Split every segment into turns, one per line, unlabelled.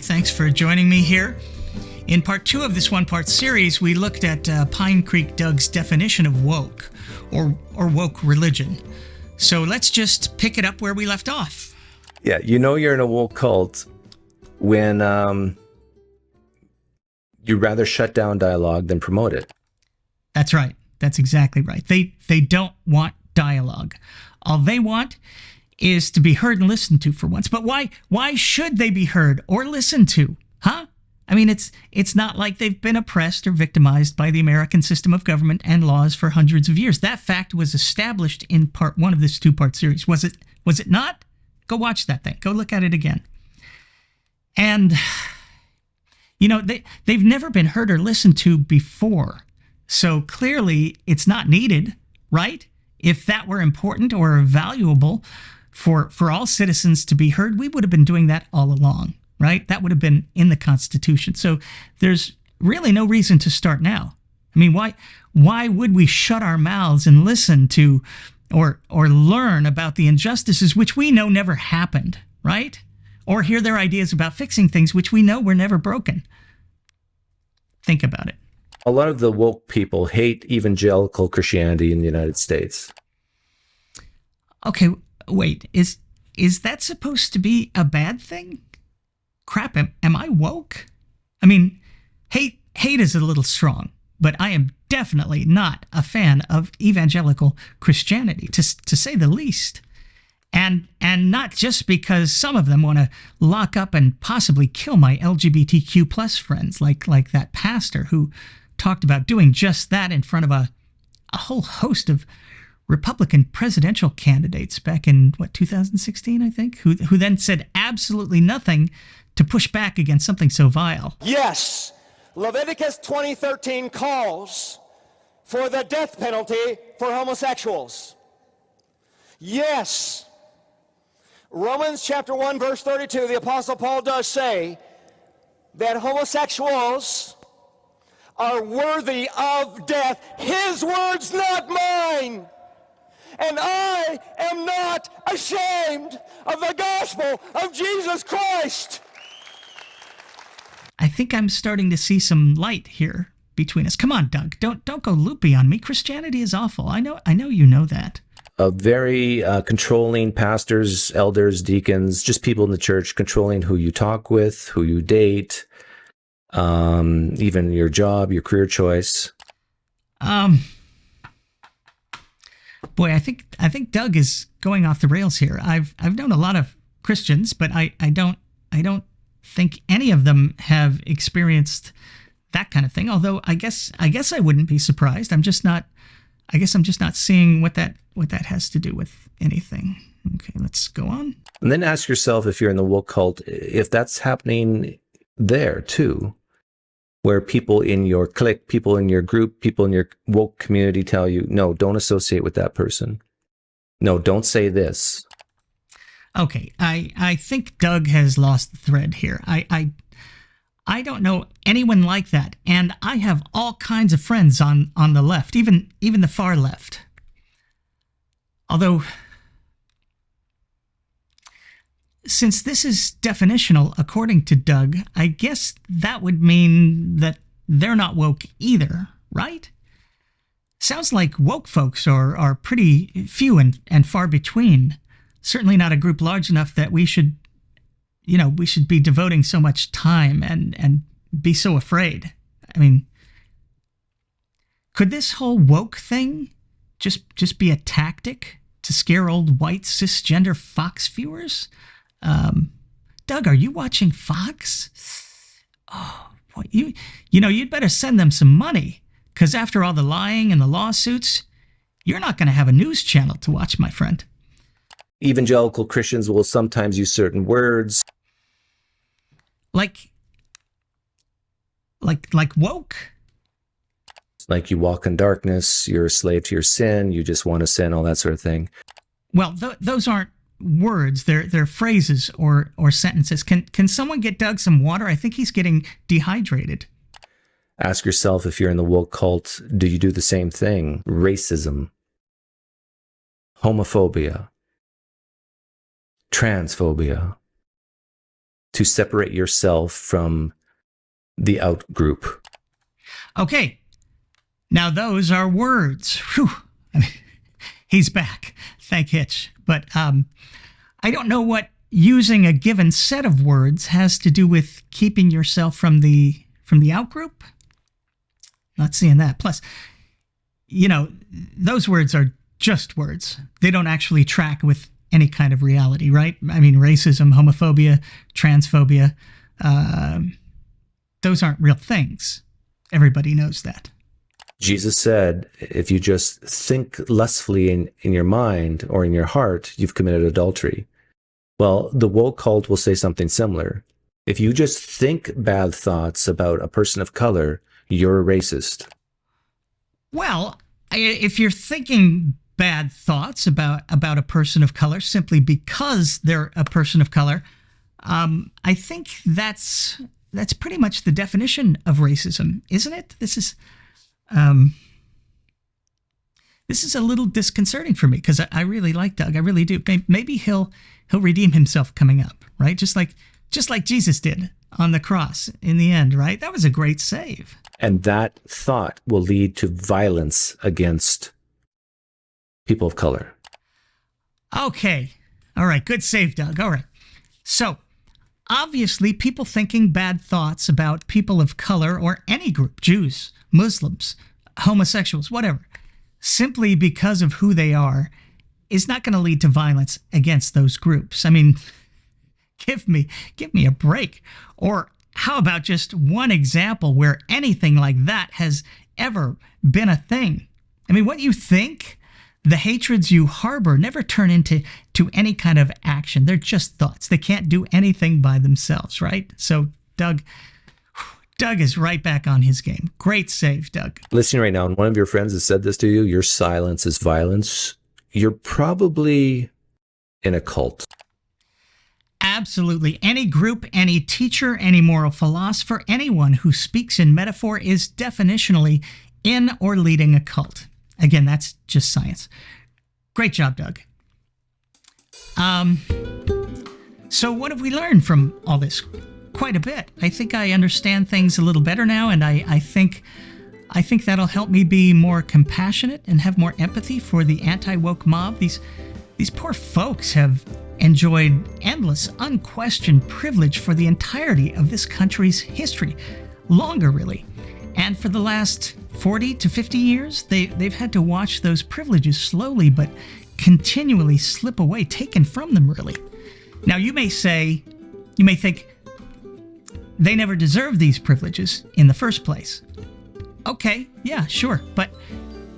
Thanks for joining me here. In part 2 of this one-part series, we looked at PineCreek Doug's definition of woke, or woke religion. So let's just pick it up where we left off.
Yeah, you know you're in a woke cult when you'd rather shut down dialogue than promote it.
That's right. That's exactly right. They don't want dialogue. All they want is to be heard and listened to for once. But why should they be heard or listened to? Huh? I mean, it's not like they've been oppressed or victimized by the American system of government and laws for hundreds of years. That fact was established in part 1 of this 2-part series. Was it not? Go watch that thing. Go look at it again. And, you know, they've never been heard or listened to before. So clearly it's not needed, right? If that were important or valuable for all citizens to be heard, we would have been doing that all along, right? That would have been in the Constitution. So there's really no reason to start now. I mean, why would we shut our mouths and listen to or learn about the injustices which we know never happened, right? Or hear their ideas about fixing things which we know were never broken? Think about it.
A lot of the woke people hate evangelical Christianity in the United States.
Okay, wait. Is that supposed to be a bad thing? Crap, am I woke? I mean, hate is a little strong, but I am definitely not a fan of evangelical Christianity, to say the least. And not just because some of them want to lock up and possibly kill my LGBTQ plus friends, like that pastor who talked about doing just that in front of a whole host of Republican presidential candidates back in, 2016, I think, who then said absolutely nothing to push back against something so vile.
Yes, Leviticus 20:13 calls for the death penalty for homosexuals. Yes, Romans chapter 1, verse 32, the Apostle Paul does say that homosexuals are worthy of death. His words, not mine. And I am not ashamed of the gospel of Jesus Christ.
I think I'm starting to see some light here between us. Come on, Doug. Don't go loopy on me. Christianity is awful. I know you know that.
Very controlling pastors, elders, deacons, just people in the church, controlling who you talk with, who you date, even your job, your career choice.
Boy, I think Doug is going off the rails here. I've known a lot of Christians, but I don't think any of them have experienced that kind of thing. Although I guess I wouldn't be surprised. I'm just not seeing what that has to do with anything. Okay, let's go on.
And then ask yourself, if you're in the woke cult, if that's happening there too, where people in your clique, people in your group, people in your woke community tell you, no, don't associate with that person. No, don't say this.
Okay, I think Doug has lost the thread here. I don't know anyone like that, and I have all kinds of friends on the left, even the far left. Although, since this is definitional, according to Doug, I guess that would mean that they're not woke either, right? Sounds like woke folks are pretty few and far between. Certainly not a group large enough that we should be devoting so much time and be so afraid. I mean, could this whole woke thing just be a tactic to scare old white cisgender Fox viewers? Doug, are you watching Fox? Oh, boy, you'd better send them some money, because after all the lying and the lawsuits, you're not going to have a news channel to watch, my friend.
Evangelical Christians will sometimes use certain words.
Like woke?
Like you walk in darkness, you're a slave to your sin, you just want to sin, all that sort of thing.
Well, those aren't words. They're phrases or sentences. Can someone get Doug some water? I think he's getting dehydrated.
Ask yourself, if you're in the woke cult, do you do the same thing? Racism, homophobia, transphobia, to separate yourself from the out group.
Okay. Now those are words. Whew. I mean, he's back. Thank Hitch. But I don't know what using a given set of words has to do with keeping yourself from the out group. Not seeing that. Plus, those words are just words. They don't actually track with any kind of reality, right? I mean, racism, homophobia, transphobia, those aren't real things. Everybody knows that.
Jesus said, if you just think lustfully in your mind or in your heart, you've committed adultery. Well, the woke cult will say something similar. If you just think bad thoughts about a person of color, you're a racist.
Well, if you're thinking bad thoughts about a person of color simply because they're a person of color, I think that's pretty much the definition of racism, isn't it? This is a little disconcerting for me because I really like Doug. I really do. Maybe he'll redeem himself coming up, right? Just like Jesus did on the cross in the end, right? That was a great save.
And that thought will lead to violence against people of color.
Okay. All right. Good save, Doug. All right. So, obviously, people thinking bad thoughts about people of color or any group, Jews, Muslims, homosexuals, whatever, simply because of who they are, is not going to lead to violence against those groups. I mean, give me a break. Or how about just one example where anything like that has ever been a thing? I mean, what you think, the hatreds you harbor never turn into any kind of action. They're just thoughts. They can't do anything by themselves, right? So Doug is right back on his game. Great save, Doug.
Listening right now, and one of your friends has said this to you, your silence is violence. You're probably in a cult.
Absolutely. Any group, any teacher, any moral philosopher, anyone who speaks in metaphor is definitionally in or leading a cult. Again, that's just science. Great job, Doug. So what have we learned from all this? Quite a bit. I think I understand things a little better now, and I think that'll help me be more compassionate and have more empathy for the anti-woke mob. These poor folks have enjoyed endless, unquestioned privilege for the entirety of this country's history. Longer, really. And for the last 40 to 50 years, they've had to watch those privileges slowly but continually slip away, taken from them, really. Now, you may think, they never deserved these privileges in the first place. Okay, yeah, sure, but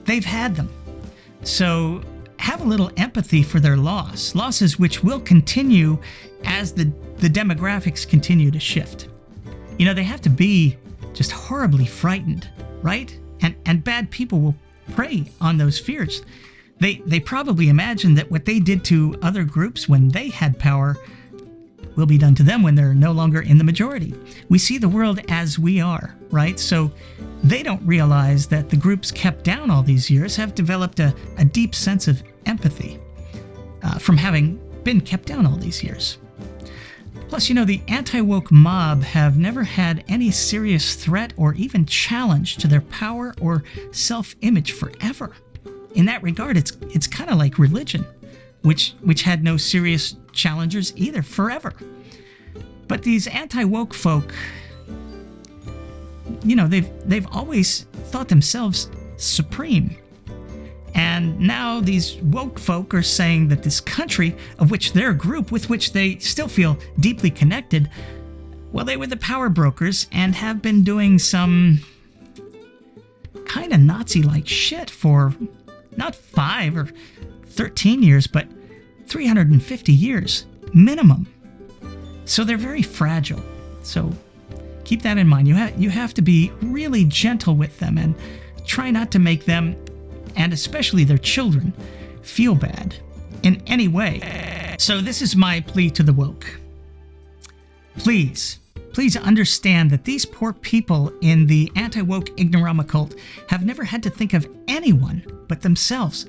they've had them. So have a little empathy for their losses which will continue as the demographics continue to shift. They have to be just horribly frightened, right? And bad people will prey on those fears. They probably imagine that what they did to other groups when they had power will be done to them when they're no longer in the majority. We see the world as we are, right? So they don't realize that the groups kept down all these years have developed a deep sense of empathy from having been kept down all these years. Plus, the anti-woke mob have never had any serious threat or even challenge to their power or self-image forever. In that regard, it's kind of like religion, which had no serious challengers either forever. But these anti-woke folk, they've always thought themselves supreme. And now these woke folk are saying that this country, of which they're a group with which they still feel deeply connected, well, they were the power brokers and have been doing some kind of Nazi-like shit for not 5 or 13 years, but 350 years minimum. So they're very fragile. So keep that in mind. You have to be really gentle with them and try not to make them, and especially their children, feel bad in any way. So this is my plea to the woke. Please understand that these poor people in the anti-woke ignorama cult have never had to think of anyone but themselves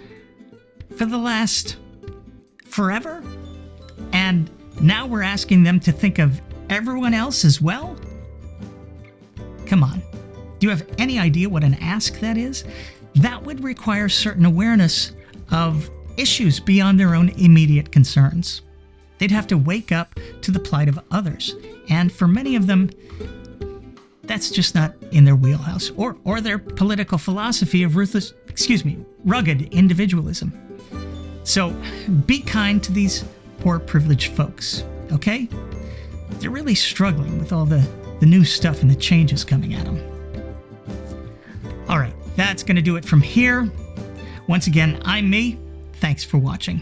for the last forever. And now we're asking them to think of everyone else as well? Come on. Do you have any idea what an ask that is? That would require certain awareness of issues beyond their own immediate concerns. They'd have to wake up to the plight of others. And for many of them, that's just not in their wheelhouse or their political philosophy of rugged individualism. So be kind to these poor privileged folks, okay? They're really struggling with all the new stuff and the changes coming at them. All right, that's going to do it from here. Once again, I'm me. Thanks for watching.